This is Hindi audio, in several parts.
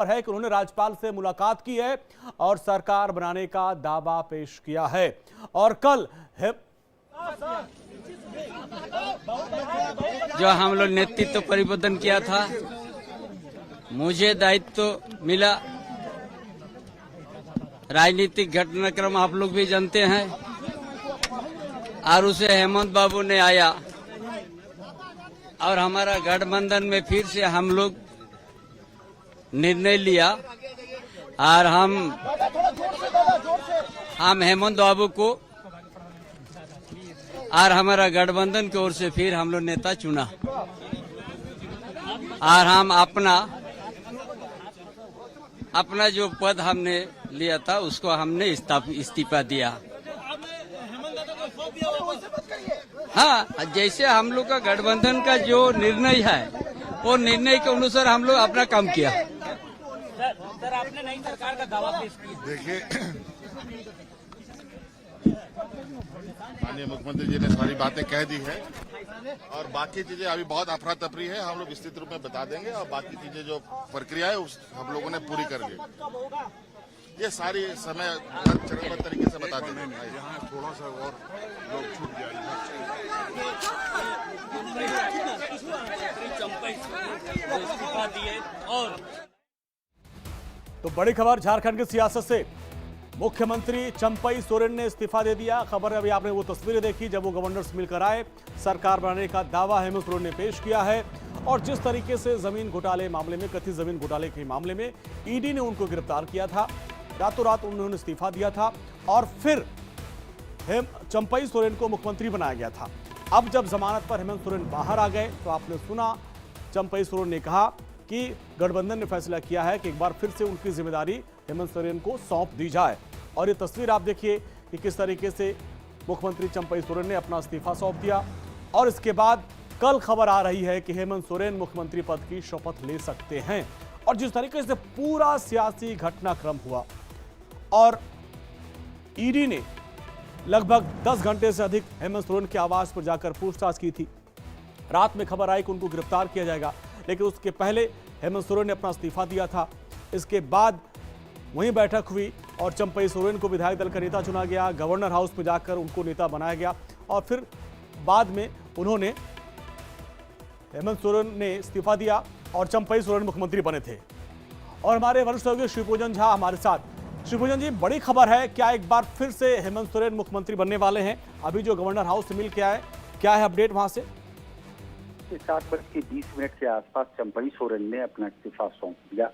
है कि उन्होंने राज्यपाल से मुलाकात की है और सरकार बनाने का दावा पेश किया है। और कल जो हम लोग नेतृत्व परिवर्तन किया था, मुझे दायित्व मिला। राजनीतिक घटनाक्रम आप लोग भी जानते हैं, और उसे हेमंत बाबू ने आया और हमारा गठबंधन में फिर से हम लोग निर्णय लिया और हम हेमंत बाबू को और हमारा गठबंधन की ओर से फिर हम लोग नेता चुना और हम अपना जो पद हमने लिया था उसको हमने इस्तीफा दिया। हाँ, जैसे हम लोग का गठबंधन का जो निर्णय है वो निर्णय के अनुसार हम लोग अपना काम किया। सर आपने नई सरकार का दावा पेश किया। देखिए, माननीय मुख्यमंत्री जी ने सारी बातें कह दी है और बाकी चीजें अभी बहुत अफरा तफरी है, हम लोग विस्तृत रूप में बता देंगे और बाकी चीजें जो प्रक्रिया है उस हम लोगों ने पूरी कर ली। ये सारी समय चरणबद्ध तरीके से बता देंगे। यहाँ थोड़ा सा और लोग छूट गया। तो बड़ी खबर झारखंड की सियासत से, मुख्यमंत्री चंपई सोरेन ने इस्तीफा दे दिया। खबर अभी आपने वो तस्वीरें देखी जब वो गवर्नर से मिलकर आए। सरकार बनाने का दावा हेमंत सोरेन ने पेश किया है और जिस तरीके से जमीन घोटाले मामले में, कथित जमीन घोटाले के मामले में ईडी ने उनको गिरफ्तार किया था, रातों रात उन्होंने इस्तीफा दिया था और फिर चंपई सोरेन को मुख्यमंत्री बनाया गया था। अब जब जमानत पर हेमंत सोरेन बाहर आ गए तो आपने सुना चंपई सोरेन ने कहा कि गठबंधन ने फैसला किया है कि एक बार फिर से उनकी जिम्मेदारी हेमंत सोरेन को सौंप दी जाए। और ये तस्वीर आप देखिए कि किस तरीके से मुख्यमंत्री चंपई सोरेन ने अपना इस्तीफा सौंप दिया और इसके बाद कल खबर आ रही है कि हेमंत सोरेन मुख्यमंत्री पद की शपथ ले सकते हैं। और जिस तरीके से पूरा सियासी घटनाक्रम हुआ और ईडी ने लगभग 10 घंटे से अधिक हेमंत सोरेन के आवास पर जाकर पूछताछ की थी। रात में खबर आई कि उनको गिरफ्तार किया जाएगा, लेकिन उसके पहले हेमंत सोरेन ने अपना इस्तीफा दिया था। इसके बाद वहीं बैठक हुई और चंपई सोरेन को विधायक दल का नेता चुना गया। गवर्नर हाउस में जाकर उनको नेता बनाया गया और फिर बाद में उन्होंने, हेमंत सोरेन ने इस्तीफा दिया और चंपई सोरेन मुख्यमंत्री बने थे। और हमारे वरिष्ठ सहयोगी शिवपूजन झा हमारे साथ। शिवपूजन जी, बड़ी खबर है, क्या एक बार फिर से हेमंत सोरेन मुख्यमंत्री बनने वाले हैं? अभी जो गवर्नर हाउस से मिल के आए, क्या है अपडेट वहां से? 7:20 के आसपास चंपई सोरेन ने अपना इस्तीफा सौंप दिया।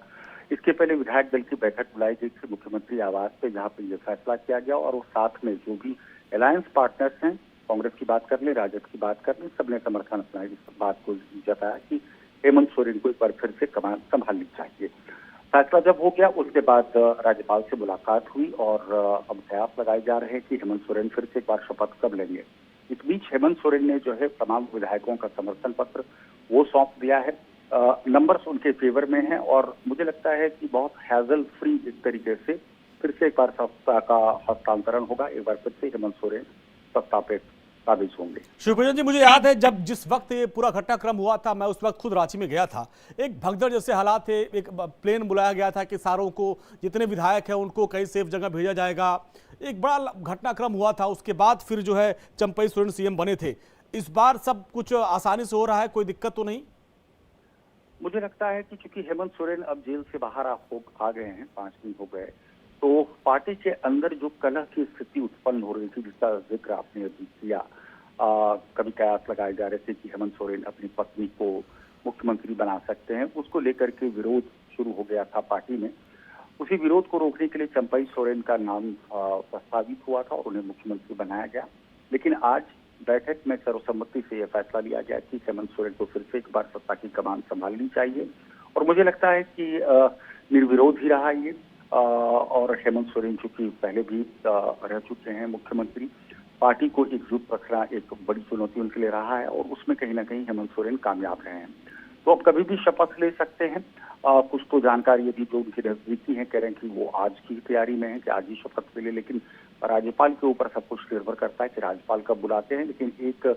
इसके पहले विधायक दल की बैठक बुलाई गई थी मुख्यमंत्री आवास पे, जहां पे यह फैसला किया गया और साथ में जो भी अलायंस पार्टनर्स हैं, कांग्रेस की बात कर ले, राजद की बात कर ले, सबने समर्थन अपना इस बात को जताया कि हेमंत सोरेन को एक बार फिर से कमान संभालनी चाहिए। फैसला जब हो गया उसके बाद राज्यपाल से मुलाकात हुई और अब कयास लगाए जा रहे हैं कि हेमंत सोरेन फिर से एक बार शपथ कब लेंगे। इस बीच हेमंत सोरेन ने जो है तमाम विधायकों का समर्थन पत्र वो सौंप दिया है। नंबर्स उनके फेवर में हैं और मुझे लगता है कि बहुत हैजल फ्री एक तरीके से फिर से एक बार सत्ता का हस्तांतरण होगा। एक बार फिर से हेमंत सोरेन सत्ता पे काबिज होंगे। शिवपूजन जी, मुझे याद है जब जिस वक्त ये पूरा घटनाक्रम हुआ था, मैं उस वक्त खुद रांची में गया था। एक भगदड़ जैसे हालात थे, एक प्लेन बुलाया गया था कि सारों को, जितने विधायक हैं उनको कहीं सेफ जगह भेजा जाएगा। एक बड़ा घटनाक्रम हुआ था। उसके बाद फिर जो है चंपई सोरेन सीएम बने थे। इस बार सब कुछ आसानी से हो रहा है, कोई दिक्कत तो नहीं? मुझे लगता है कि चूंकि हेमंत सोरेन अब जेल से बाहर आ गए हैं, 5 दिन हो गए, तो पार्टी के अंदर जो कलह की स्थिति उत्पन्न हो रही थी, जिसका जिक्र आपने अभी किया, कभी कयास लगाए जा रहे थे कि हेमंत सोरेन अपनी पत्नी को मुख्यमंत्री बना सकते हैं, उसको लेकर के विरोध शुरू हो गया था पार्टी में। उसी विरोध को रोकने के लिए चंपई सोरेन का नाम प्रस्तावित हुआ था और उन्हें मुख्यमंत्री बनाया गया। लेकिन आज बैठक में सर्वसम्मति से यह फैसला लिया गया कि हेमंत सोरेन को फिर से एक बार सत्ता की कमान संभालनी चाहिए और मुझे लगता है कि निर्विरोध ही रहा ये। और हेमंत सोरेन चूंकि पहले भी रह चुके हैं मुख्यमंत्री, पार्टी को एकजुट रखना एक बड़ी चुनौती उनके लिए रहा है और उसमें कहीं ना कहीं हेमंत सोरेन कामयाब रहे हैं। तो अब कभी भी शपथ ले सकते हैं। कुछ तो जानकारी यदि जो उनकी नजदीकी है कह रहे हैं कि वो आज की तैयारी में है कि आज ही शपथ ले ले, लेकिन राज्यपाल के ऊपर सब कुछ निर्भर करता है कि राज्यपाल कब बुलाते हैं। लेकिन एक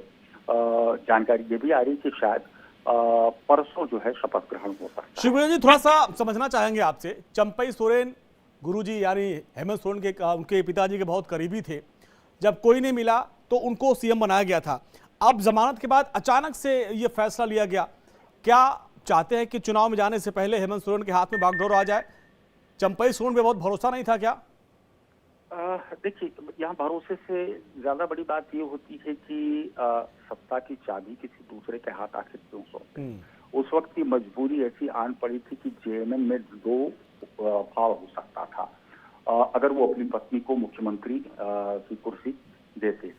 जानकारी ये भी आ रही है कि शायद परसों जो है शपथ ग्रहण हो सकता है। शिवराज जी, थोड़ा सा समझना चाहेंगे आपसे, चंपई सोरेन गुरुजी यानी हेमंत सोरेन के उनके पिताजी के बहुत करीबी थे। जब कोई नहीं मिला तो उनको सीएम बनाया गया था। अब जमानत के बाद अचानक से ये फैसला लिया गया। क्या चाहते हैं कि चुनाव में जाने से पहले हेमंत सोरेन के हाथ में बागडोर आ जाए? चंपई सोरेन पे बहुत भरोसा नहीं था क्या? देखिए, यहाँ भरोसे से ज्यादा बड़ी बात ये होती है कि सत्ता की चाबी किसी दूसरे के हाथ आखिर क्यों सौंपे। उस वक्त की मजबूरी ऐसी आन पड़ी थी कि जेएमएम में दो भाव हो सकता था अगर वो अपनी पत्नी को मुख्यमंत्री की कुर्सी देते।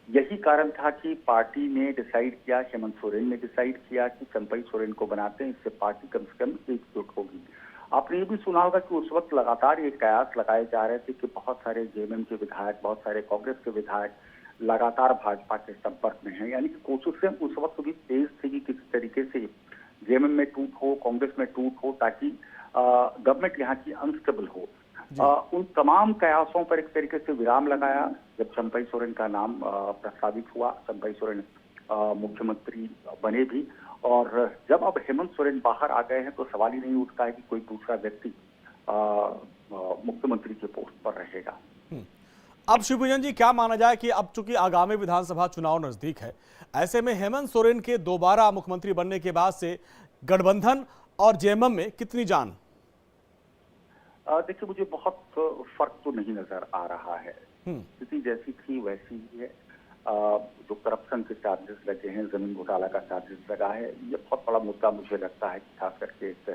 यही कारण था कि पार्टी ने डिसाइड किया, हेमंत सोरेन ने डिसाइड किया कि चंपई सोरेन को बनाते हैं, इससे पार्टी कम से कम एकजुट होगी। आपने ये भी सुना होगा कि उस वक्त लगातार ये कयास लगाए जा रहे थे कि बहुत सारे जेएमएम के विधायक, बहुत सारे कांग्रेस के विधायक लगातार भाजपा के संपर्क में हैं। यानी कि कोशिशें उस वक्त भी तेज थी कि किसी तरीके से जेएमएम में टूट हो, कांग्रेस में टूट हो, ताकि गवर्नमेंट यहाँ की अनस्टेबल हो। उन तमाम कयासों पर एक तरीके से विराम लगाया जब चंपई सोरेन का नाम प्रस्तावित हुआ। चंपई सोरेन मुख्यमंत्री बने भी, और जब अब हेमंत सोरेन बाहर आ गए हैं तो सवाल ही नहीं उठता है कि कोई दूसरा व्यक्ति मुख्यमंत्री के पोस्ट पर रहेगा। अब शिवभूषण जी, क्या माना जाए कि अब चूंकि आगामी विधानसभा चुनाव नजदीक है, ऐसे में हेमंत सोरेन के दोबारा मुख्यमंत्री बनने के बाद से गठबंधन और जेएमएम में कितनी जान? देखिए, मुझे बहुत फर्क तो नहीं नजर आ रहा है। स्थिति जैसी थी वैसी ही है। जो करप्शन के चार्जेस लगे हैं, जमीन घोटाला का चार्जेस लगा है, ये बहुत बड़ा मुद्दा मुझे लगता है कि खास करके इस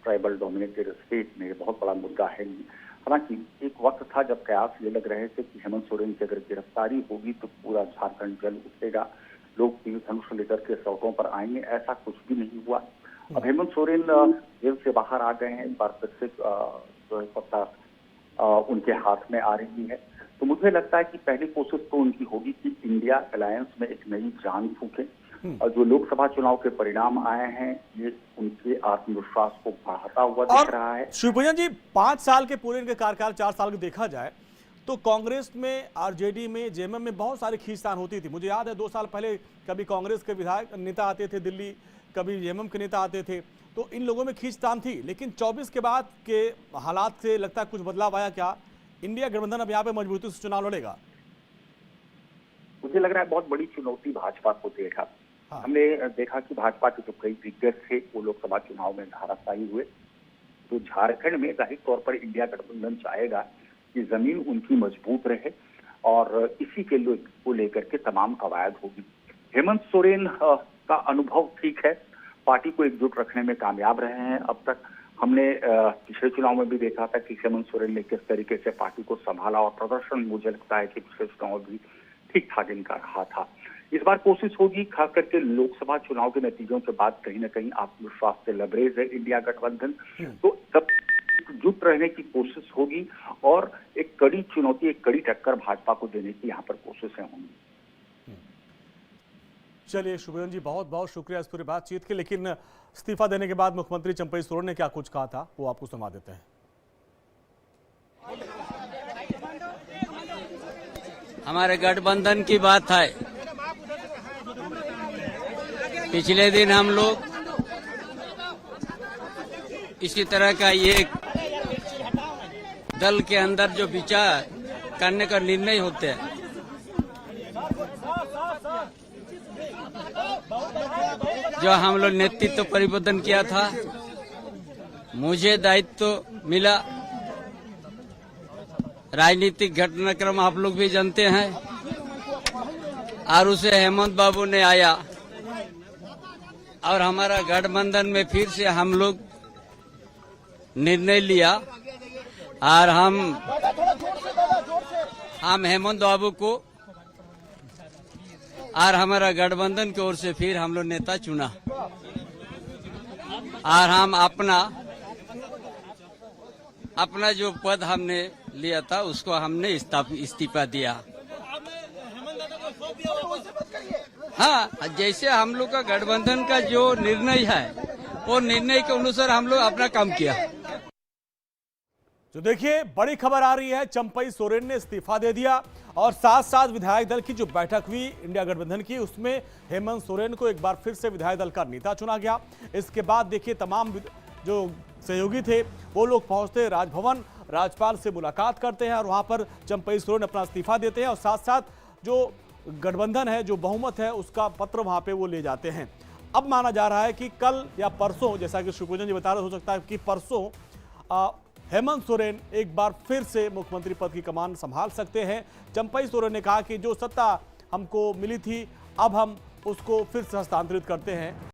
ट्राइबल डोमिनेटेड स्टेट में बहुत बड़ा मुद्दा है। हालांकि एक वक्त था जब कयास ये लग रहे थे कि हेमंत सोरेन की अगर गिरफ्तारी होगी तो पूरा झारखंड जल उठेगा, लोग तीर धनुष लेकर के सड़कों पर आएंगे। ऐसा कुछ भी नहीं हुआ। अब हेमंत सोरेन जेल से बाहर आ गए हैं, एक बार फिर से जो है सत्ता उनके हाथ में आ रही है। तो मुझे लगता है कि पहली कोशिश तो उनकी होगी कि इंडिया अलायंस में एक नई जान फूके, और जो लोकसभा चुनाव के परिणाम आए हैं ये उनके आत्मविश्वास को बढ़ाता हुआ दिख रहा है। शिवभूषण जी, 5 साल के पूरे इनके कार्यकाल, 4 साल के देखा जाए तो कांग्रेस में, आरजेडी में, जेएमएम में बहुत सारी खींचतान होती थी। मुझे याद है 2 साल पहले कभी कांग्रेस के विधायक नेता आते थे दिल्ली, कभी जेएमएम के नेता आते थे, तो इन लोगों में खींचतान थी। लेकिन 24 के बाद के हालात से लगता है कुछ बदलाव आया। क्या इंडिया गठबंधन अब यहाँ पे मजबूती से चुनाव लड़ेगा? मुझे लग रहा है बहुत बड़ी चुनौती भाजपा को देगा। हमने देखा कि भाजपा के जो कई दिग्गज थे वो लोकसभा चुनाव में धाराशायी हुए। तो झारखंड में जाहिर तौर पर इंडिया गठबंधन चाहेगा कि जमीन उनकी मजबूत रहे, और इसी के को लेकर के तमाम कवायद होगी। हेमंत सोरेन का अनुभव ठीक है, पार्टी को एकजुट रखने में कामयाब रहे हैं। अब तक हमने पिछले चुनाव में भी देखा था कि हेमंत सोरेन ने किस तरीके से पार्टी को संभाला, और प्रदर्शन मुझे लगता है कि पिछले चुनाव भी ठीक ठाक इनका रहा था। इस बार कोशिश होगी, खास करके लोकसभा चुनाव के नतीजों के बाद कहीं ना कहीं आत्मविश्वास से लबरेज है इंडिया गठबंधन, तो तब जुट रहने की कोशिश होगी, और एक कड़ी चुनौती, एक कड़ी टक्कर भाजपा को देने की यहाँ पर कोशिशें होंगी। चलिए शुभेंद्र जी, बहुत बहुत शुक्रिया इस पूरी बातचीत के। लेकिन इस्तीफा देने के बाद मुख्यमंत्री चंपई सोरेन ने क्या कुछ कहा था वो आपको सुना देते हैं। हमारे गठबंधन की बात है। पिछले दिन हम लोग इसी तरह का ये दल के अंदर जो विचार करने का निर्णय होते हैं, जो हम लोग नेतृत्व परिवर्तन किया था, मुझे दायित्व मिला। राजनीतिक घटनाक्रम आप लोग भी जानते हैं, और उसे हेमंत बाबू ने आया, और हमारा गठबंधन में फिर से हम लोग निर्णय लिया, और हम हेमंत बाबू को और हमारा गठबंधन की ओर से फिर हम लोग नेता चुना, और हम अपना जो पद हमने लिया था उसको हमने इस्तीफा दिया। हाँ, जैसे हम लोग का गठबंधन का जो निर्णय है वो निर्णय के अनुसार हम लोग अपना काम किया। तो देखिए, बड़ी खबर आ रही है, चंपई सोरेन ने इस्तीफा दे दिया और साथ साथ विधायक दल की जो बैठक हुई इंडिया गठबंधन की, उसमें हेमंत सोरेन को एक बार फिर से विधायक दल का नेता चुना गया। इसके बाद देखिए, तमाम जो सहयोगी थे वो लोग पहुंचते राजभवन, राज्यपाल से मुलाकात करते हैं और वहां पर चंपई सोरेन अपना इस्तीफा देते हैं और साथ साथ जो गठबंधन है, जो बहुमत है, उसका पत्र वहां पे वो ले जाते हैं। अब माना जा रहा है कि कल या परसों, जैसा कि शिवपूजन जी बता रहे, हो सकता है कि परसों हेमंत सोरेन एक बार फिर से मुख्यमंत्री पद की कमान संभाल सकते हैं। चंपई सोरेन ने कहा कि जो सत्ता हमको मिली थी, अब हम उसको फिर से हस्तांतरित करते हैं।